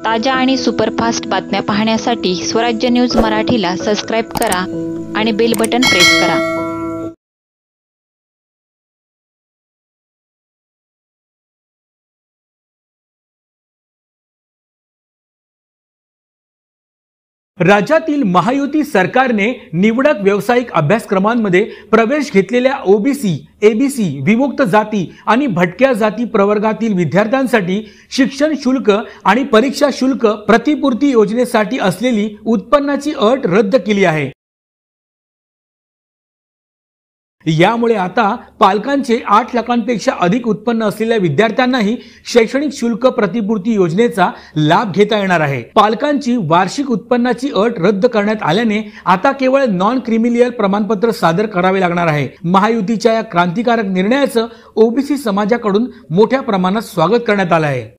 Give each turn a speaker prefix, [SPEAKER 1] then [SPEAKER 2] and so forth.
[SPEAKER 1] ताज्या आणि सुपरफास्ट बातम्या पाहण्यासाठी स्वराज्य न्यूज मराठीला सबस्क्राईब करा आणि बेल बटन प्रेस करा।
[SPEAKER 2] राज्यातील महायुती सरकारने निवडक व्यावसायिक अभ्यासक्रमांमध्ये प्रवेश घेतलेल्या ओबीसी, एबीसी, विमुक्त जाती आणि भटक्या जाती प्रवर्गातील विद्यार्थ्यांसाठी शिक्षण शुल्क आणि परीक्षा शुल्क प्रतिपूर्ती योजनेसाठी असलेली उत्पन्नाची अट रद्द केली आहे। यामुळे आता पालकांचे 8 लाखांपेक्षा अधिक उत्पन्न असलेल्या विद्यार्थ्यांनाही शैक्षणिक शुल्क प्रतिपूर्ती योजनेचा लाभ घेता येणार आहे। पालकांची वार्षिक उत्पन्नाची अट रद्द करण्यात आल्याने आता केवळ नॉन क्रिमिलियर प्रमाणपत्र सादर करावे लागणार आहे। महायुतीच्या या क्रांतिकारक निर्णयाचं ओबीसी समाजाकडून मोठ्या प्रमाणात स्वागत करण्यात आलं आहे।